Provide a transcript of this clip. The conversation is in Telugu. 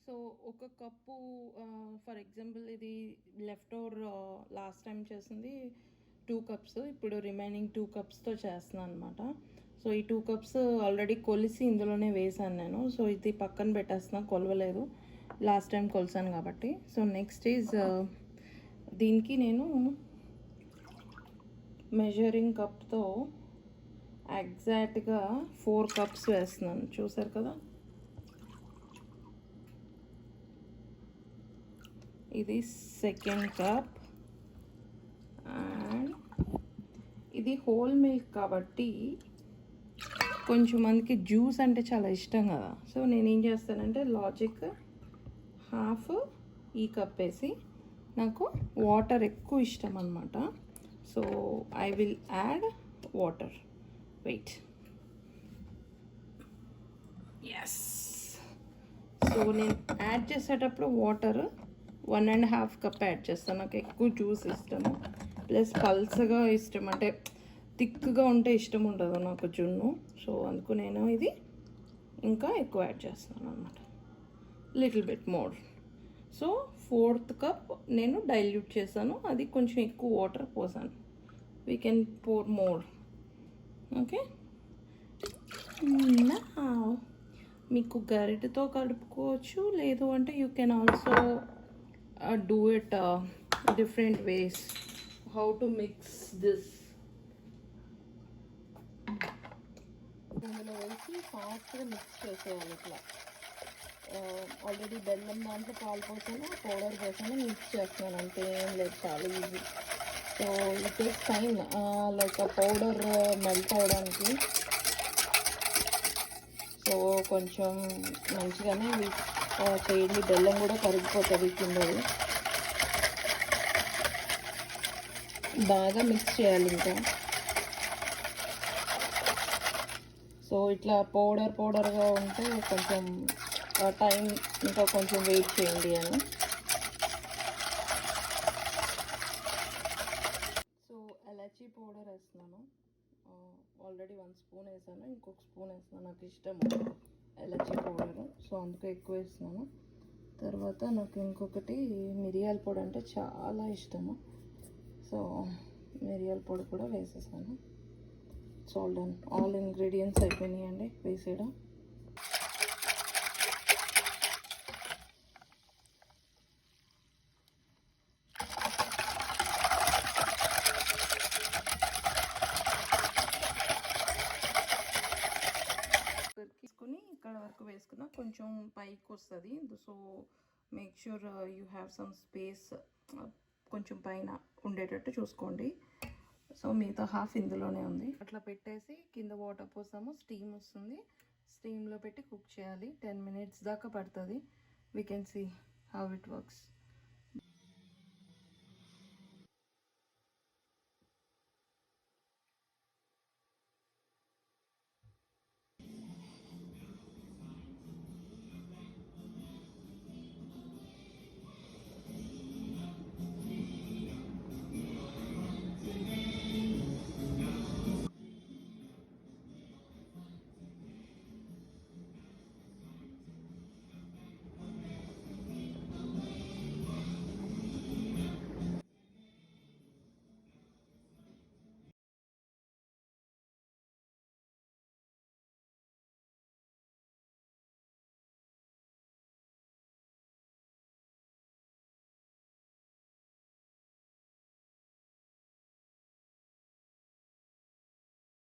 సో ఒక కప్పు ఫర్ ఎగ్జాంపుల్ ఇది లెఫ్ట్ ఓవర్ లాస్ట్ టైం చేసింది 2 కప్స్, ఇప్పుడు రిమైనింగ్ 2 కప్స్తో చేస్తున్నాను అనమాట. సో ఈ 2 కప్స్ ఆల్రెడీ కొలిసి ఇందులోనే వేసాను నేను. సో ఇది పక్కన పెట్టేస్తున్నాను, కొలవలేదు, లాస్ట్ టైం కొలిసాను కాబట్టి. సో నెక్స్ట్ ఈజ్ దీనికి నేను మెజరింగ్ కప్తో ఎగ్జాక్ట్గా 4 కప్స్ వేస్తున్నాను. చూసారు కదా, ఇది సెకండ్ కప్. అండ్ ఇది హోల్ మిల్క్ కాబట్టి కొంచెం మందికి జ్యూస్ అంటే చాలా ఇష్టం కదా. సో నేనేం చేస్తానంటే లాజిక్ హాఫ్ ఈ కప్ వేసి, నాకు వాటర్ ఎక్కువ ఇష్టం అనమాట. So I will add water. Wait, yes. So నేను యాడ్ చేసేటప్పుడు వాటర్ 1.5 కప్ యాడ్ చేస్తాను. నాకు ఎక్కువ జ్యూస్ ఇష్టము, ప్లస్ పల్సగా ఇష్టం, అంటే థిక్గా ఉంటే ఇష్టం ఉండదు నాకు జున్ను. సో అందుకు నేను ఇది ఇంకా ఎక్కువ యాడ్ చేస్తాను అనమాట, little bit more. So 4th cup నేను డైల్యూట్ చేశాను, అది కొంచెం ఎక్కువ వాటర్ పోసాను. We can pour more. Okay, మీకు గరిటెతో కలుపుకోవచ్చు, లేదు అంటే you can also do it different ways. How to mix this, ఇందులో వేసి ఫాస్ట్గా మిక్స్ చేసేయాలి. ఇట్లా ఆల్రెడీ బెల్లం దాంట్లో పాలు పోసాను, పౌడర్ పోసాను, మిక్స్ చేస్తున్నాను, అంతే, ఏం లేదు, చాలా easy. So it takes time, like ఆ పౌడర్ మెల్ట్ అవ్వడానికి. సో కొంచెం మంచిగానే చేయండి, బెల్లం కూడా కరిగిపోతుంది కిందది. బాగా మిక్స్ చేయాలి ఇంకా. సో ఇట్లా పౌడర్గా ఉంటే కొంచెం టైం, ఇంకా కొంచెం వెయిట్ చేయండి అని. సో ఎలాచీ పౌడర్ వేస్తున్నాను, ఆల్రెడీ 1 స్పూన్ వేసాను, ఇంకొక స్పూన్ వేస్తున్నాను, నాకు ఇష్టము ఎలాచీ పౌడర్, సో అందుకే ఎక్కువ వేస్తున్నాను. తర్వాత నాకు ఇంకొకటి మిరియాల పొడి అంటే చాలా ఇష్టము, సో మిరియాల పొడి కూడా వేసేసాను. సో డన్, ఆల్ ఇంగ్రీడియంట్స్ అయిపోయినాయండి వేసేయడం. తీసుకుని ఇక్కడ వరకు వేసుకున్నా కొంచెం పైకి వస్తుంది. So make sure you have some space, కొంచెం పైన ఉండేటట్టు చూసుకోండి. సో మిగతా హాఫ్ ఇందులోనే ఉంది. అట్లా పెట్టేసి కింద వాటర్ పోసాము, స్టీమ్ వస్తుంది, స్టీమ్లో పెట్టి కుక్ చేయాలి. 10 minutes దాకా పడుతుంది. We can see how it works.